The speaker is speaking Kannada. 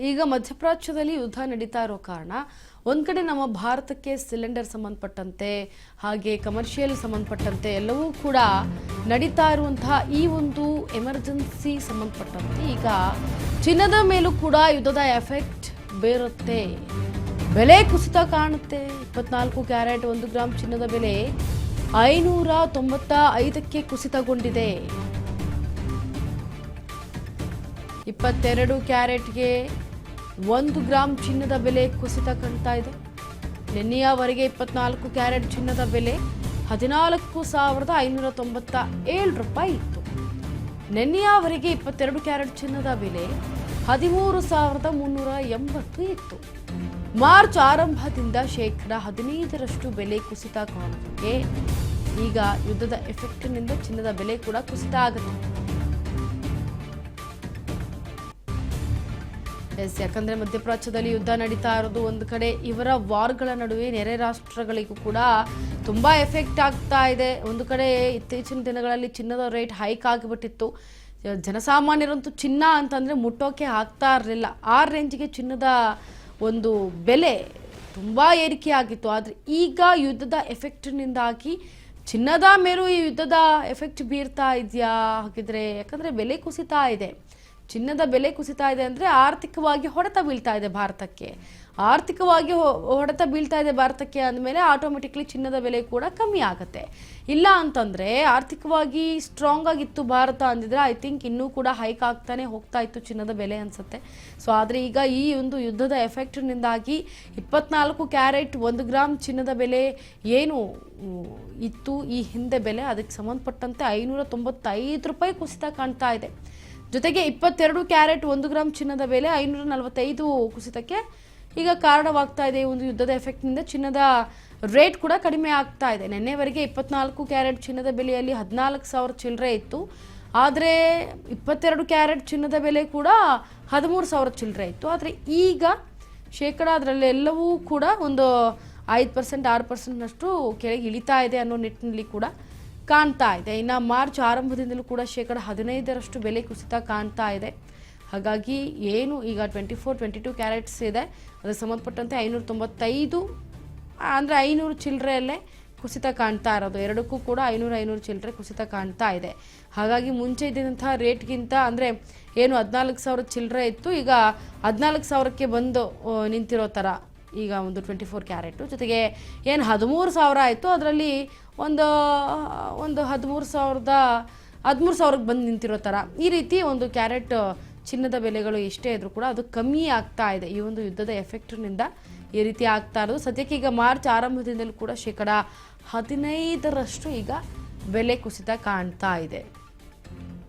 ಈಗ ಮಧ್ಯಪ್ರಾಚ್ಯದಲ್ಲಿ ಯುದ್ಧ ನಡೀತಾ ಇರೋ ಕಾರಣ ಒಂದು ಕಡೆ ನಮ್ಮ ಭಾರತಕ್ಕೆ ಸಿಲಿಂಡರ್ ಸಂಬಂಧಪಟ್ಟಂತೆ ಹಾಗೆ ಕಮರ್ಷಿಯಲ್ ಸಂಬಂಧಪಟ್ಟಂತೆ ಎಲ್ಲವೂ ಕೂಡ ನಡೀತಾ ಇರುವಂತಹ ಈ ಒಂದು ಎಮರ್ಜೆನ್ಸಿ ಸಂಬಂಧಪಟ್ಟಂತೆ ಈಗ ಚಿನ್ನದ ಮೇಲೂ ಕೂಡ ಯುದ್ಧದ ಎಫೆಕ್ಟ್ ಬೀರುತ್ತೆ. ಬೆಲೆ ಕುಸಿತ ಕಾಣುತ್ತೆ. 24 ಕ್ಯಾರೆಟ್ 1 ಗ್ರಾಂ ಚಿನ್ನದ ಬೆಲೆ 595ಕ್ಕೆ ಕುಸಿತಗೊಂಡಿದೆ. 22 ಕ್ಯಾರೆಟ್ಗೆ 1 ಗ್ರಾಂ ಚಿನ್ನದ ಬೆಲೆ ಕುಸಿತ ಕಾಣ್ತಾ ಇದೆ. ನಿನ್ನೆಯವರೆಗೆ 24 ಕ್ಯಾರೆಟ್ ಚಿನ್ನದ ಬೆಲೆ 14,597 ರೂಪಾಯಿ ಇತ್ತು. ನಿನ್ನೆಯವರೆಗೆ 22 ಕ್ಯಾರೆಟ್ ಚಿನ್ನದ ಬೆಲೆ 13,380 ಇತ್ತು. ಮಾರ್ಚ್ ಆರಂಭದಿಂದ 15% ಬೆಲೆ ಕುಸಿತ ಕಾಣುತ್ತಿದೆ. ಈಗ ಯುದ್ಧದ ಎಫೆಕ್ಟ್ನಿಂದ ಚಿನ್ನದ ಬೆಲೆ ಕೂಡ ಕುಸಿತ ಆಗುತ್ತೆ. ಯಾಕಂದ್ರೆ ಮಧ್ಯಪ್ರಾಚ್ಯದಲ್ಲಿ ಯುದ್ಧ ನಡೀತಾ ಇರೋದು ಒಂದು ಕಡೆ, ಇವರ ವಾರ್ಗಳ ನಡುವೆ ನೆರೆ ರಾಷ್ಟ್ರಗಳಿಗೂ ಕೂಡ ತುಂಬಾ ಎಫೆಕ್ಟ್ ಆಗ್ತಾ ಇದೆ. ಒಂದು ಕಡೆ ಇತ್ತೀಚಿನ ದಿನಗಳಲ್ಲಿ ಚಿನ್ನದ ರೇಟ್ ಹೈಕ್ ಆಗಿಬಿಟ್ಟಿತ್ತು. ಜನಸಾಮಾನ್ಯರಂತೂ ಚಿನ್ನ ಅಂತಂದ್ರೆ ಮುಟ್ಟೋಕೆ ಆಗ್ತಾ ಇರಲಿಲ್ಲ. ಆ ರೇಂಜ್ಗೆ ಚಿನ್ನದ ಒಂದು ಬೆಲೆ ತುಂಬಾ ಏರಿಕೆ ಆಗಿತ್ತು. ಆದರೆ ಈಗ ಯುದ್ಧದ ಎಫೆಕ್ಟ್ನಿಂದಾಗಿ ಚಿನ್ನದ ಮೇಲೂ ಈ ಯುದ್ಧದ ಎಫೆಕ್ಟ್ ಬೀರ್ತಾ ಇದೆಯಾ ಹಾಗಿದ್ರೆ? ಯಾಕಂದ್ರೆ ಬೆಲೆ ಕುಸಿತಾ ಇದೆ, ಚಿನ್ನದ ಬೆಲೆ ಕುಸಿತಾ ಇದೆ ಅಂದರೆ ಆರ್ಥಿಕವಾಗಿ ಹೊಡೆತ ಬೀಳ್ತಾ ಇದೆ ಭಾರತಕ್ಕೆ. ಆರ್ಥಿಕವಾಗಿ ಹೊಡೆತ ಬೀಳ್ತಾ ಇದೆ ಭಾರತಕ್ಕೆ ಅಂದಮೇಲೆ ಆಟೋಮೆಟಿಕ್ಲಿ ಚಿನ್ನದ ಬೆಲೆ ಕೂಡ ಕಮ್ಮಿ ಆಗುತ್ತೆ. ಇಲ್ಲ ಅಂತಂದರೆ ಆರ್ಥಿಕವಾಗಿ ಸ್ಟ್ರಾಂಗ್ ಆಗಿತ್ತು ಭಾರತ ಅಂದಿದ್ರೆ ಐ ಥಿಂಕ್ ಇನ್ನೂ ಕೂಡ ಹೈಕ್ ಆಗ್ತಾನೆ ಹೋಗ್ತಾ ಇತ್ತು ಚಿನ್ನದ ಬೆಲೆ ಅನಿಸುತ್ತೆ. ಸೊ ಆದರೆ ಈಗ ಈ ಒಂದು ಯುದ್ಧದ ಎಫೆಕ್ಟ್ನಿಂದಾಗಿ 24 ಕ್ಯಾರೆಟ್ 1 ಗ್ರಾಂ ಚಿನ್ನದ ಬೆಲೆ ಏನು ಇತ್ತು ಈ ಹಿಂದೆ ಬೆಲೆ, ಅದಕ್ಕೆ ಸಂಬಂಧಪಟ್ಟಂತೆ 595 ರೂಪಾಯಿ ಕುಸಿತ ಕಾಣ್ತಾ ಇದೆ. ಜೊತೆಗೆ 22 ಕ್ಯಾರೆಟ್ 1 ಗ್ರಾಂ ಚಿನ್ನದ ಬೆಲೆ 545 ಕುಸಿತಕ್ಕೆ ಈಗ ಕಾರಣವಾಗ್ತಾ ಇದೆ. ಈ ಒಂದು ಯುದ್ಧದ ಎಫೆಕ್ಟ್ನಿಂದ ಚಿನ್ನದ ರೇಟ್ ಕೂಡ ಕಡಿಮೆ ಆಗ್ತಾ ಇದೆ. ನಿನ್ನೆವರೆಗೆ 24 ಕ್ಯಾರೆಟ್ ಚಿನ್ನದ ಬೆಲೆಯಲ್ಲಿ 14,000 ಚಿಲ್ಲರೆ ಇತ್ತು. ಆದರೆ 22 ಕ್ಯಾರೆಟ್ ಚಿನ್ನದ ಬೆಲೆ ಕೂಡ 13,000 ಚಿಲ್ಲರೆ ಇತ್ತು. ಆದರೆ ಈಗ ಅದರಲ್ಲೆಲ್ಲವೂ ಕೂಡ ಒಂದು 5% 6%ನಷ್ಟು ಕೆಳಗೆ ಇಳಿತಾ ಇದೆ ಅನ್ನೋ ನಿಟ್ಟಿನಲ್ಲಿ ಕೂಡ ಕಾಣ್ತಾ ಇದೆ. ಇನ್ನು ಮಾರ್ಚ್ ಆರಂಭದಿಂದಲೂ ಕೂಡ 15% ಬೆಲೆ ಕುಸಿತ ಕಾಣ್ತಾ ಇದೆ. ಹಾಗಾಗಿ ಏನು ಈಗ 22 ಕ್ಯಾರೆಟ್ಸ್ ಇದೆ, ಅದಕ್ಕೆ ಸಂಬಂಧಪಟ್ಟಂತೆ 595 ಅಂದರೆ 500 ಚಿಲ್ಲರೆಯಲ್ಲೇ ಕುಸಿತ ಕಾಣ್ತಾ ಇರೋದು. ಎರಡಕ್ಕೂ ಕೂಡ 500 ಚಿಲ್ಲರೆ ಕುಸಿತ ಕಾಣ್ತಾ ಇದೆ. ಹಾಗಾಗಿ ಮುಂಚೆ ಇದ್ದಂಥ ರೇಟ್ಗಿಂತ ಅಂದರೆ ಏನು 14,000 ಚಿಲ್ಲರೆ ಇತ್ತು, ಈಗ 14,000ಕ್ಕೆ ಬಂದು ನಿಂತಿರೋ ಥರ ಈಗ ಒಂದು 24 ಕ್ಯಾರೆಟು. ಜೊತೆಗೆ ಏನು 13,000 ಆಯಿತು, ಅದರಲ್ಲಿ ಒಂದು 13,000ಕ್ಕೆ ಬಂದು ನಿಂತಿರೋ ಥರ ಈ ರೀತಿ ಒಂದು ಕ್ಯಾರೆಟ್ ಚಿನ್ನದ ಬೆಲೆಗಳು ಎಷ್ಟೇ ಇದ್ರೂ ಕೂಡ ಅದು ಕಮ್ಮಿ ಆಗ್ತಾ ಇದೆ. ಈ ಒಂದು ಯುದ್ಧದ ಎಫೆಕ್ಟ್ನಿಂದ ಈ ರೀತಿ ಆಗ್ತಾ ಇರೋದು. ಸದ್ಯಕ್ಕೆ ಈಗ ಮಾರ್ಚ್ ಆರಂಭದಿಂದಲೂ ಕೂಡ 15% ಈಗ ಬೆಲೆ ಕುಸಿತ ಕಾಣ್ತಾ ಇದೆ.